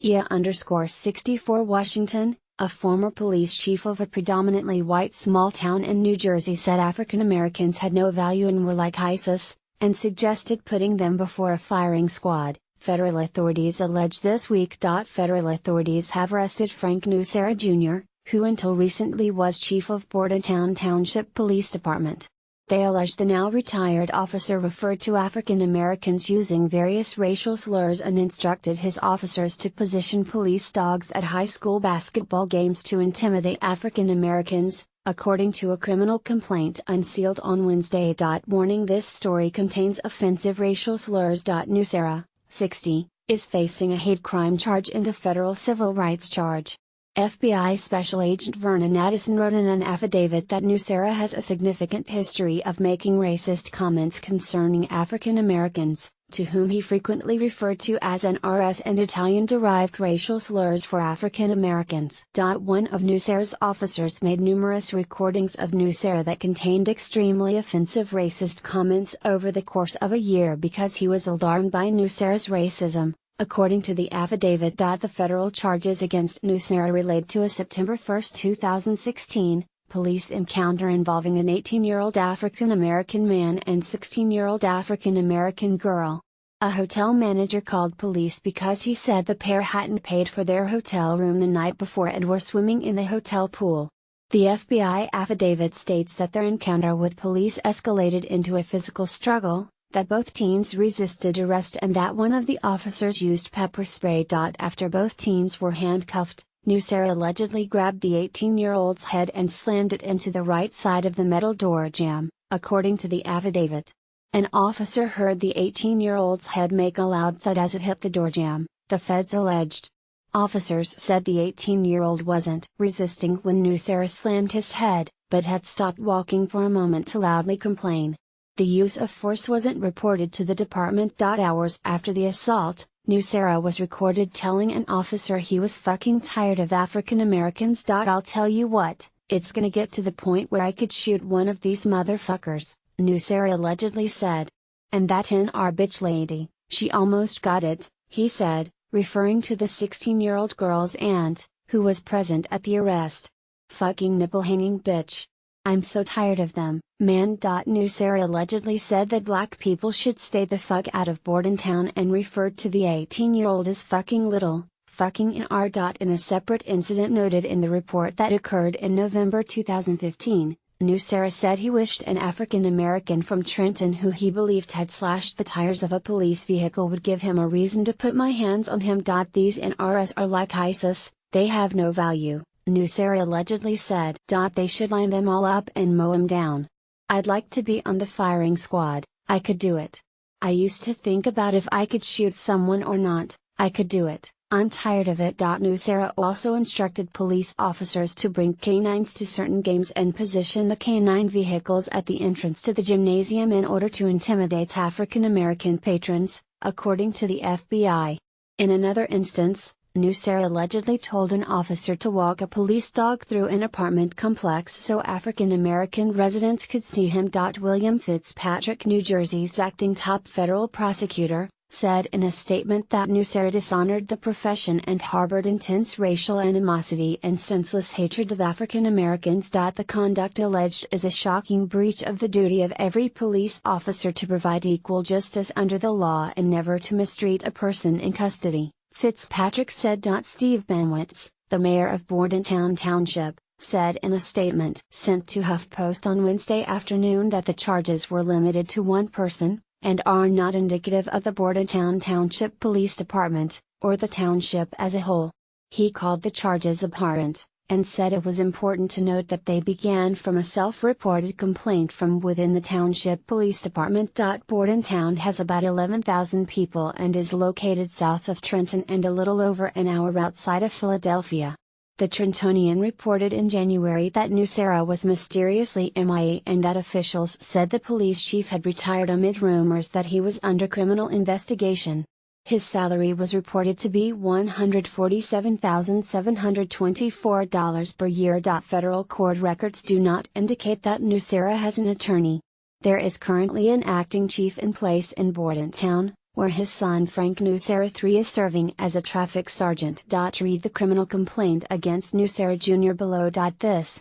IA_64 Washington, a former police chief of a predominantly white small town in New Jersey, said African Americans had no value and were like ISIS, and suggested putting them before a firing squad, federal authorities alleged this week. Federal authorities have arrested Frank Nussera Jr., who until recently was chief of Bordentown Township Police Department. They allege the now retired officer referred to African Americans using various racial slurs and instructed his officers to position police dogs at high school basketball games to intimidate African Americans, according to a criminal complaint unsealed on Wednesday. Warning: this story contains offensive racial slurs. Nussera, 60, is facing a hate crime charge and a federal civil rights charge. FBI Special Agent Vernon Addison wrote in an affidavit that Nussera has a significant history of making racist comments concerning African Americans, to whom he frequently referred to as NRS and Italian-derived racial slurs for African Americans. One of Nussera's officers made numerous recordings of Nussera that contained extremely offensive racist comments over the course of a year because he was alarmed by Nussera's racism. According to the affidavit, the federal charges against Nussera relate to a September 1, 2016, police encounter involving an 18-year-old African American man and 16-year-old African American girl. A hotel manager called police because he said the pair hadn't paid for their hotel room the night before and were swimming in the hotel pool. The FBI affidavit states that their encounter with police escalated into a physical struggle, that both teens resisted arrest and that one of the officers used pepper spray. After both teens were handcuffed, Nussera allegedly grabbed the 18-year-old's head and slammed it into the right side of the metal door jamb, according to the affidavit. An officer heard the 18-year-old's head make a loud thud as it hit the door jamb, the feds alleged. Officers said the 18-year-old wasn't resisting when Nussera slammed his head, but had stopped walking for a moment to loudly complain. The use of force wasn't reported to the department. Hours after the assault, Nussera was recorded telling an officer he was fucking tired of African Americans. I'll tell you what, it's gonna get to the point where I could shoot one of these motherfuckers, Nussera allegedly said. And that in our bitch lady, she almost got it, he said, referring to the 16-year-old girl's aunt, who was present at the arrest. Fucking nipple-hanging bitch. I'm so tired of them, man. Nussera allegedly said that black people should stay the fuck out of Bordentown and referred to the 18-year-old as fucking little, fucking in R. In a separate incident noted in the report that occurred in November 2015, Nussera said he wished an African American from Trenton who he believed had slashed the tires of a police vehicle would give him a reason to put my hands on him. These NRS are like ISIS, they have no value, Nussera allegedly said. They should line them all up and mow them down. I'd like to be on the firing squad, I could do it. I used to think about if I could shoot someone or not, I could do it, I'm tired of it. Nussera also instructed police officers to bring canines to certain games and position the canine vehicles at the entrance to the gymnasium in order to intimidate African American patrons, according to the FBI. In another instance, Nussera allegedly told an officer to walk a police dog through an apartment complex so African American residents could see him. William Fitzpatrick, New Jersey's acting top federal prosecutor, said in a statement that Nussera dishonored the profession and harbored intense racial animosity and senseless hatred of African Americans. The conduct alleged is a shocking breach of the duty of every police officer to provide equal justice under the law and never to mistreat a person in custody, Fitzpatrick said. Steve Banwitz, the mayor of Bordentown Township, said in a statement sent to HuffPost on Wednesday afternoon that the charges were limited to one person, and are not indicative of the Bordentown Township Police Department, or the township as a whole. He called the charges abhorrent, and said it was important to note that they began from a self-reported complaint from within the Township Police Department. Bordentown has about 11,000 people and is located south of Trenton and a little over an hour outside of Philadelphia. The Trentonian reported in January that Nussera was mysteriously MIA and that officials said the police chief had retired amid rumors that he was under criminal investigation. His salary was reported to be $147,724 per year. Federal court records do not indicate that Nussera has an attorney. There is currently an acting chief in place in Bordentown, where his son Frank Nussera III is serving as a traffic sergeant. Read the criminal complaint against Nussera Jr. below. This